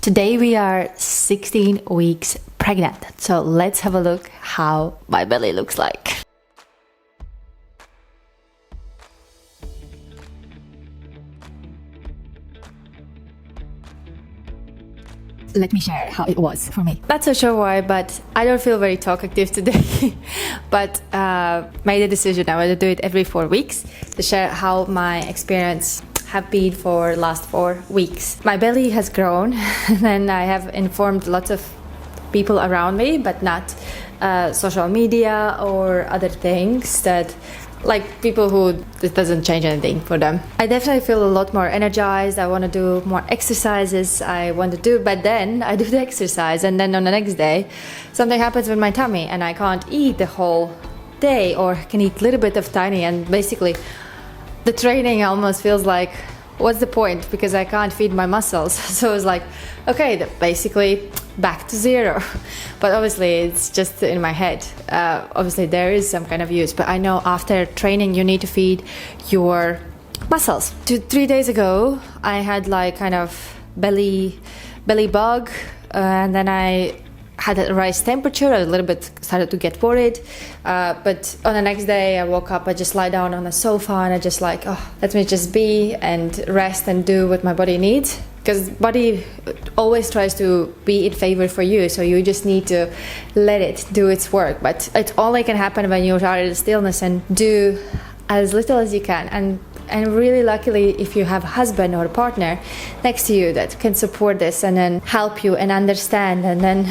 Today we are 16 weeks pregnant, so let's have a look how my belly looks like. Let me share how it was for me. Not so sure why, but I don't feel very talkative today. But made a decision I want to do it every 4 weeks to share how my experience have been for last 4 weeks. My belly has grown and I have informed lots of people around me, but not social media or other things that like people who it doesn't change anything for them. I definitely feel a lot more energized. I want to do more exercises I want to do, but then I do the exercise and then on the next day something happens with my tummy and I can't eat the whole day or can eat a little bit of tiny, and basically the training almost feels like, what's the point, because I can't feed my muscles. So it's like, okay, basically back to zero. But obviously it's just in my head. Obviously there is some kind of use, but I know after training you need to feed your muscles. 3 days ago I had like kind of belly bug, and then I had a rise temperature, a little bit started to get worried, but on the next day I woke up, I just lie down on the sofa and I just like, oh, let me just be and rest and do what my body needs, because body always tries to be in favor for you, so you just need to let it do its work. But it only can happen when you are in stillness and do as little as you can. And really luckily if you have a husband or a partner next to you that can support this and then help you and understand, and then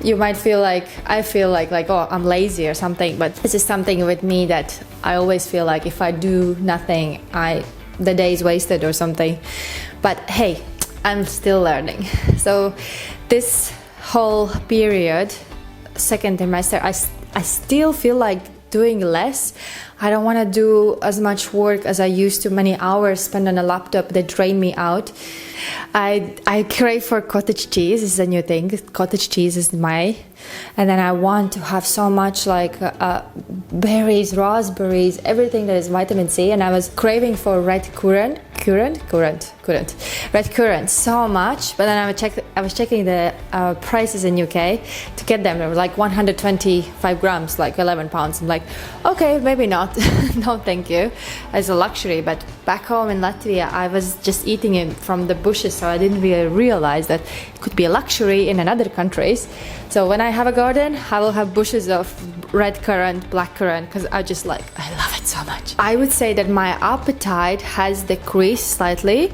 you might feel like, I feel like oh, I'm lazy or something, but this is something with me that I always feel like if I do nothing, the day is wasted or something. But hey, I'm still learning. So this whole period, second trimester, I still feel like doing less. I don't want to do as much work as I used to. Many hours spent on a laptop that drain me out. I crave for cottage cheese. This is a new thing. Cottage cheese is and then I want to have so much like berries, raspberries, everything that is vitamin C. And I was craving for red currant so much. But then I was checking the prices in UK to get them. They were like 125 grams, like 11 pounds. I'm like, okay, maybe not. No, thank you. It's a luxury. But back home in Latvia, I was just eating it from the bushes, so I didn't really realize that it could be a luxury in other countries. So when I have a garden, I will have bushes of red currant, black currant, because I love it so much. I would say that my appetite has decreased slightly.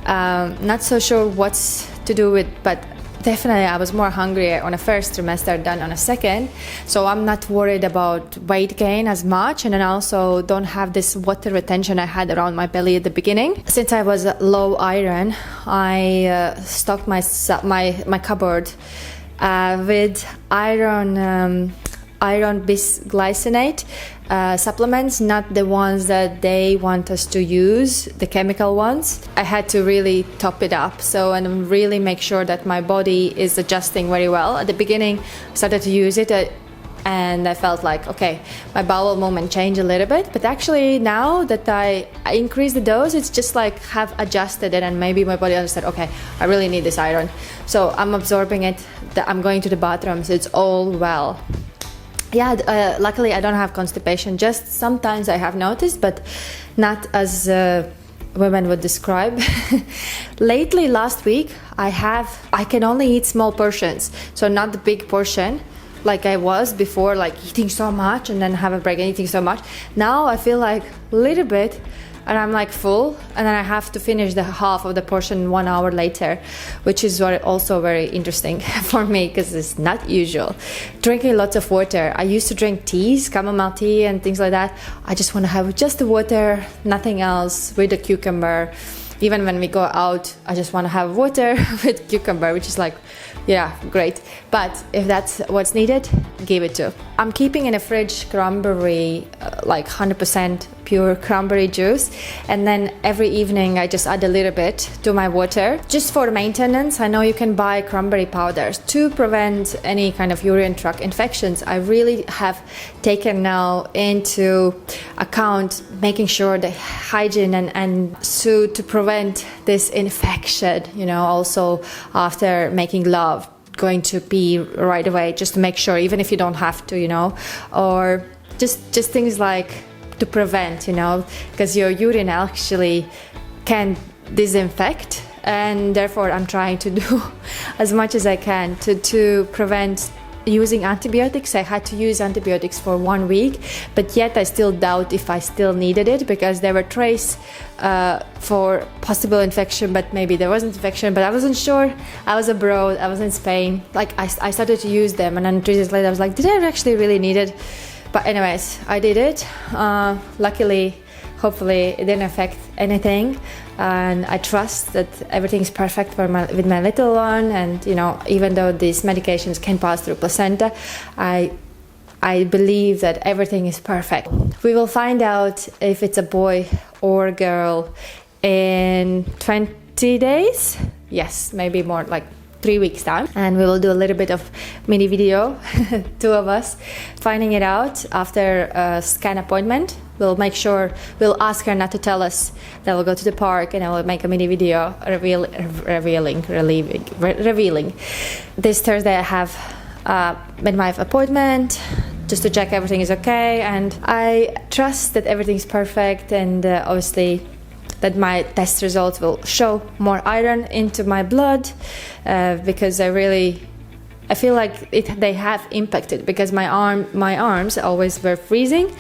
Not so sure what's to do with, but definitely I was more hungry on a first trimester than on a second. So I'm not worried about weight gain as much, and then I also don't have this water retention I had around my belly at the beginning. Since I was low iron, I stocked my cupboard with iron bisglycinate supplements, not the ones that they want us to use, the chemical ones. I had to really top it up, and really make sure that my body is adjusting very well. At the beginning, I started to use it and I felt like, okay, my bowel movement changed a little bit, but actually now that I increased the dose, it's just like have adjusted it, and maybe my body understood, okay, I really need this iron. So I'm absorbing it, I'm going to the bathroom, so it's all well. Yeah, luckily I don't have constipation, just sometimes I have noticed, but not as women would describe. Lately, last week, I can only eat small portions, so not the big portion like I was before, like eating so much and then have a break and eating so much. Now I feel like a little bit and I'm like full, and then I have to finish the half of the portion 1 hour later, which is also very interesting for me because it's not usual. Drinking lots of water. I used to drink teas, chamomile tea and things like that. I just want to have just the water, nothing else, with a cucumber. Even when we go out, I just want to have water with cucumber, which is like, yeah, great. But if that's what's needed, give it to. I'm keeping in the fridge cranberry, like 100% pure cranberry juice, and then every evening I just add a little bit to my water just for maintenance. I know you can buy cranberry powders to prevent any kind of urinary tract infections. I really have taken now into account making sure the hygiene and so to prevent this infection, you know, also after making love, going to pee right away, just to make sure, even if you don't have to, you know, or just things like to prevent, you know, because your urine actually can disinfect, and therefore I'm trying to do as much as I can to prevent using antibiotics. I had to use antibiotics for 1 week, but yet I still doubt if I still needed it, because there were traces for possible infection, but maybe there wasn't infection, but I wasn't sure. I was abroad, I was in Spain, like I started to use them, and then 3 days later I was like, did I actually really need it? But anyways, I did it. Luckily, hopefully it didn't affect anything, and I trust that everything's perfect for with my little one. And you know, even though these medications can pass through placenta, I believe that everything is perfect. We will find out if it's a boy or a girl in 20 days. Yes, maybe more, like 3 weeks time, and we will do a little bit of mini video, 2 of us finding it out after a scan appointment. We'll make sure, we'll ask her not to tell us, that we'll go to the park and I will make a mini video revealing. This Thursday I have a midwife appointment just to check everything is okay, and I trust that everything's perfect, and obviously that my test results will show more iron into my blood, because I feel like they have impacted, because my arms always were freezing.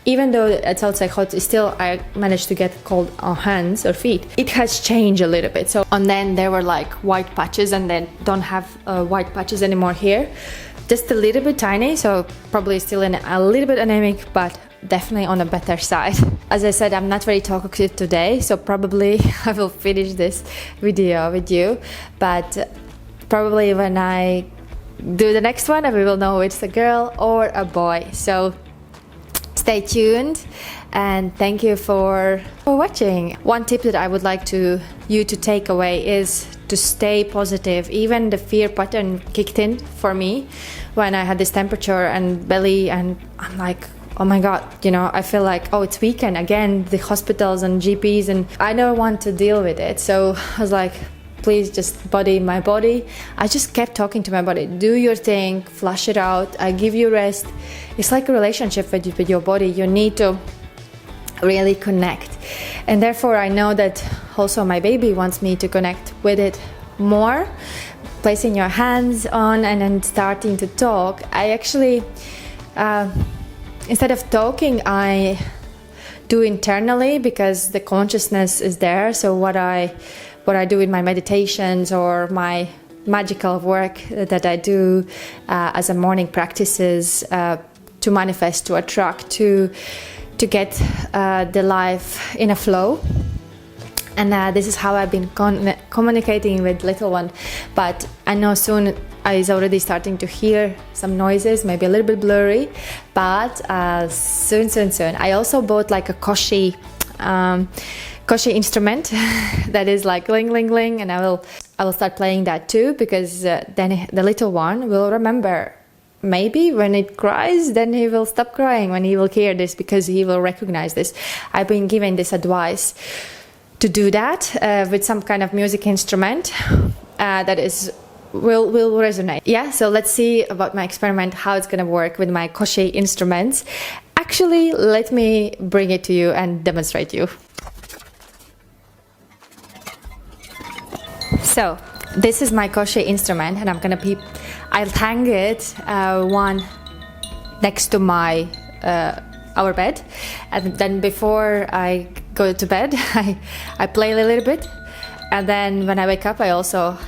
Even though it's outside hot, still I managed to get cold on hands or feet. It has changed a little bit. So, and then there were like white patches, and then don't have white patches anymore here. Just a little bit tiny, so probably still a little bit anemic, but definitely on a better side. As I said, I'm not very talkative today, so probably I will finish this video with you, but probably when I do the next one, we will know it's a girl or a boy. So stay tuned, and thank you for watching. One tip that I would like you to take away is to stay positive. Even the fear pattern kicked in for me when I had this temperature and belly, and I'm like, oh my god, you know, I feel like, oh, it's weekend again, the hospitals and GPs, and I don't want to deal with it. So I was like, please just my body. I just kept talking to my body, do your thing, flush it out, I give you rest. It's like a relationship with your body. You need to really connect, and therefore I know that also my baby wants me to connect with it more. Placing your hands on and then starting to talk. I actually instead of talking, I do internally, because the consciousness is there. So what I do in my meditations or my magical work that I do as a morning practices to manifest, to attract, to get the life in a flow. And this is how I've been communicating with little one. But I know soon is already starting to hear some noises, maybe a little bit blurry, but soon. I also bought like a koshi instrument that is like ling ling ling, and I will start playing that too, because then the little one will remember. Maybe when it cries, then he will stop crying when he will hear this, because he will recognize this. I've been given this advice to do that with some kind of music instrument that will resonate. Yeah, so let's see about my experiment, how it's gonna work with my koshi instruments. Actually, let me bring it to you and demonstrate you. So this is my koshi instrument, and I'll hang it one next to my our bed, and then before I go to bed I play a little bit, and then when I wake up I also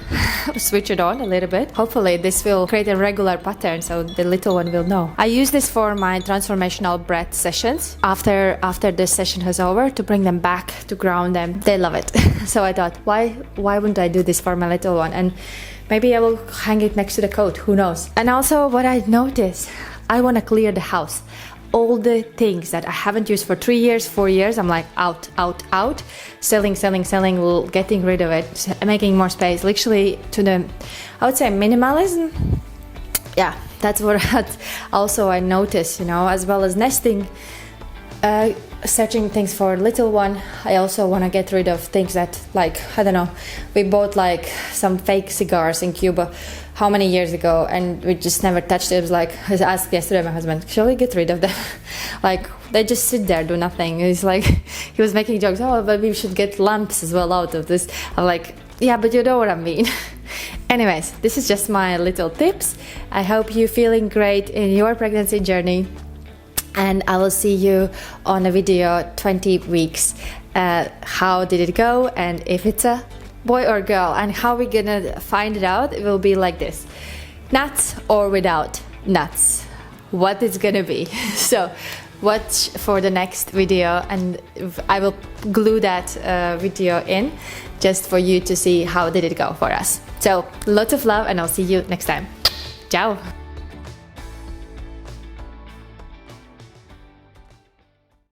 switch it on a little bit. Hopefully this will create a regular pattern so the little one will know. I use this for my transformational breath sessions. After the session is over, to bring them back, to ground them. They love it. So I thought, why wouldn't I do this for my little one? And maybe I will hang it next to the coat, who knows. And also what I noticed, I want to clear the house. All the things that I haven't used for 3 years, 4 years, I'm like out, selling, getting rid of it, making more space, literally to the, I would say, minimalism. Yeah, that's what also I noticed, you know, as well as nesting, searching things for little one. I also want to get rid of things that, like, I don't know, we bought like some fake cigars in Cuba how many years ago, and we just never touched it. It was like, I asked yesterday my husband, shall we get rid of them? Like, they just sit there, do nothing. He's like, he was making jokes, oh, but we should get lamps as well out of this. I'm like, yeah, but you know what I mean. Anyways, this is just my little tips. I hope you're feeling great in your pregnancy journey, and I will see you on a video 20 weeks. How did it go, and if it's a boy or girl, and how we're gonna find it out. It will be like this: nuts or without nuts, what it's gonna be. So watch for the next video, and I will glue that video in just for you to see how did it go for us. So lots of love, and I'll see you next time. Ciao.